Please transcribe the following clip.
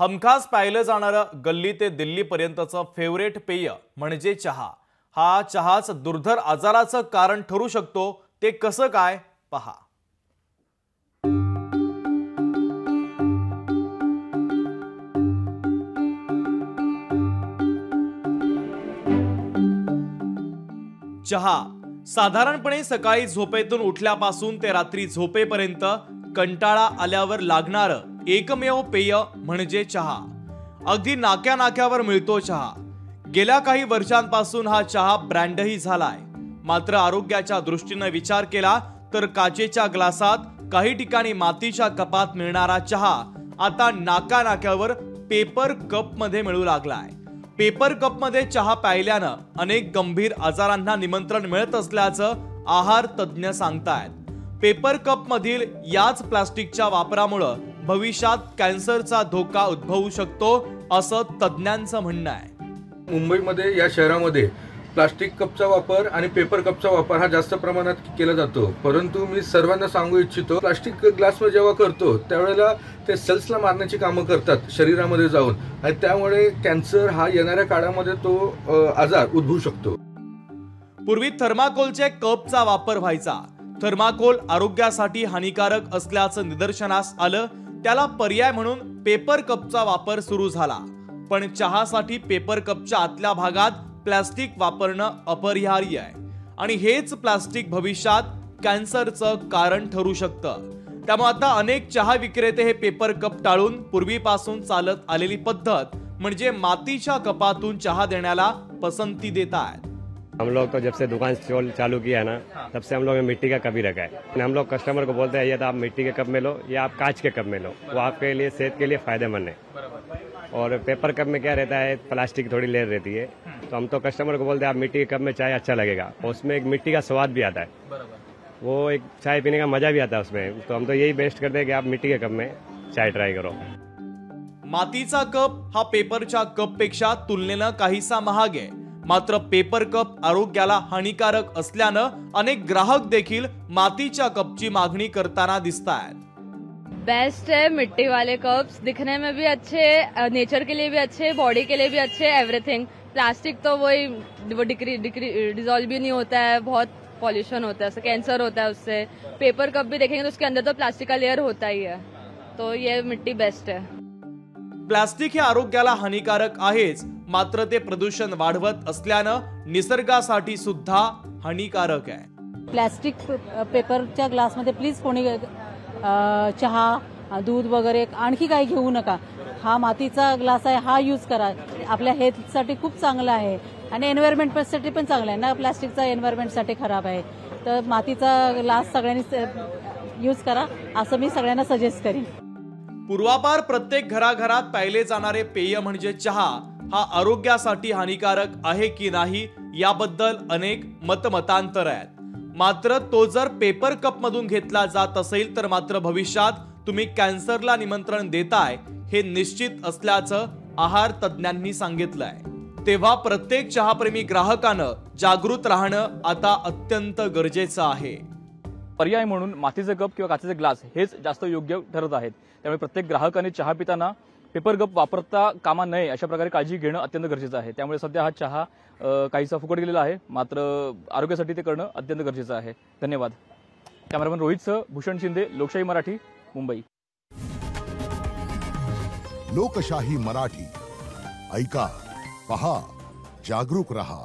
हमखास पाहिलं जाणारं गल्ली ते दिल्ली पर्यंतचं फेवरेट पेय म्हणजे चहा। हा चहाच दुर्धर आजाराचं कारण ठरू शकतो। ते कसं काय पहा। चहा साधारणपणे सकाळी झोपेतून उठल्यापासून ते रात्री झोपेपर्यंत कंटाळा आल्यावर लागणारं एकमेव पेय म्हणजे चहा। अगदी नाक्या नाक्यावर मिळतो चहा। गेल्या काही वर्षांपासून हा चहा ब्रँडही झालाय। मात्र आरोग्याच्या दृष्टीने विचार केला तर काचेच्या ग्लासात, काही ठिकाणी मातीच्या कपात मिळणारा चहा आता नाका नाक्यावर पेपर कप मध्ये मिळू लागलाय। पेपर कप मध्ये चहा प्यायल्यानं अनेक गंभीर आजारांना निमंत्रण मिळत असल्याचं आहार तज्ञ सांगतायत। पेपर कप मधील याच प्लास्टिकच्या वापरामुळे भविष्यात कॅन्सरचा धोका उद्भवू शकतो असं तज्ञांचं म्हणणं आहे। मुंबईमध्ये या शहरामध्ये प्लास्टिक कपचा वापर आणि पेपर कपचा वापर हा जास्त प्रमाणात केला जातो। परंतु मी सर्वांना सांगू इच्छितो, प्लास्टिक ग्लास जेव्हा करतो त्यावेळेला ते सेल्सला मारण्याची कामं करतात शरीरामध्ये जाऊन, आणि त्यामुळे कॅन्सर हा येणाऱ्या काळामध्ये तो आजार उद्भवू शकतो। पूर्वी थर्माकोलचे कपचा वापर व्हायचा। थर्माकोल आरोग्यासाठी हानिकारक असल्याचं निदर्शनास आलं। त्याला पर्याय म्हणून पेपर कपचा वापर सुरू झाला। पण चहासाठी पेपर कपच्या आतल्या भागात प्लास्टिक वापरणं अपरिहार्य आहे, आणि हेच प्लास्टिक भविष्यात कॅन्सरचं कारण ठरू शकतं। त्यामुळे आता अनेक चहा विक्रेते हे पेपर कप टाळून पूर्वीपासून चालत आलेली पद्धत म्हणजे मातीच्या कपातून चहा देण्याला पसंती देत आहेत। हम लोग तो जब से दुकान चालू किया है ना, तब से हम लोग ने मिट्टी का कप ही रखा है। हम लोग कस्टमर को बोलते हैं ये तो आप मिट्टी के कप में लो या आप कांच के कप में लो, वो आपके लिए सेहत के लिए फायदेमंद है। और पेपर कप में क्या रहता है, प्लास्टिक थोड़ी लेयर रहती है, तो हम तो कस्टमर को बोलते हैं आप मिट्टी के कप में चाय अच्छा लगेगा, और उसमें एक मिट्टी का स्वाद भी आता है, वो एक चाय पीने का मजा भी आता है उसमें। तो हम तो यही बेस्ट करते हैं कि आप मिट्टी के कप में चाय ट्राई करो। मातीचा कप हा पेपरच्या कप पेक्षा तुलनेनं काहीसा महाग आहे। मात्र पेपर कप आरोग्याला हानिकारक असल्यानं अनेक ग्राहक देखील मातीच्या कपची मागणी करताना दिसतायत। बेस्ट है मिट्टी वाले कप्स, दिखने में भी अच्छे, नेचर के लिए भी अच्छे, बॉडी के लिए भी अच्छे, एवरीथिंग। प्लास्टिक तो वो डिजोल्व भी नहीं होता है, बहुत पॉल्यूशन होता है, कैंसर होता है उससे। पेपर कप भी देखेंगे तो उसके अंदर तो प्लास्टिक का लेयर होता ही है, तो ये मिट्टी बेस्ट है। प्लास्टिक हे आरोग्याला हानिकारक आहेच, मात्र ते प्रदूषण वाढवत असल्यानं निसर्गासाठी सुद्धा हानिकारक आहे। प्लास्टिक पेपरच्या ग्लासमध्ये प्लीज कोणी चहा, दूध वगैरे आणखी काही घेऊ नका। हा मातीचा ग्लास आहे, हा यूज करा। आपल्या हेल्थसाठी खूप चांगला आहे आणि एन्व्हायरमेंटसाठी पण चांगला आहे ना। प्लास्टिकचा एन्व्हायरमेंटसाठी खराब आहे, तर मातीचा ग्लास सगळ्यांनी यूज करा असं मी सगळ्यांना सजेस्ट करीन। पूर्वापार प्रत्येक घराघरात प्यायले जाणारे पेय म्हणजे चहा हा आरोग्यासाठी हानिकारक आहे की नाही याबद्दल अनेक मतमतांतर आहेत। मात्र तो जर पेपर कप मधून घेतला जात असेल तर मात्र भविष्यात तुम्ही कॅन्सरला निमंत्रण देताय हे निश्चित असल्याचं आहार तज्ञांनी सांगितलंय। तेव्हा प्रत्येक चहाप्रेमी ग्राहकानं जागृत राहणं आता अत्यंत गरजेचं आहे। पर्याय म्हणून मातीचे कप किंवा काचेचे ग्लास हेच जास्त योग्य ठरत आहेत। त्यामुळे प्रत्येक ग्राहकाने चहा पिताना पेपर कप वापरता कामा नये अशा प्रकारे काळजी घेणं अत्यंत गरजेचं आहे। त्यामुळे सध्या हा चहा काहीसा फुकट गेलेला आहे, मात्र आरोग्यासाठी ते करणं अत्यंत गरजेचं आहे। धन्यवाद। कॅमेरामन रोहितसह भूषण शिंदे, लोकशाही मराठी, मुंबई। लोकशाही मराठी ऐका, पहा, जागरूक रहा।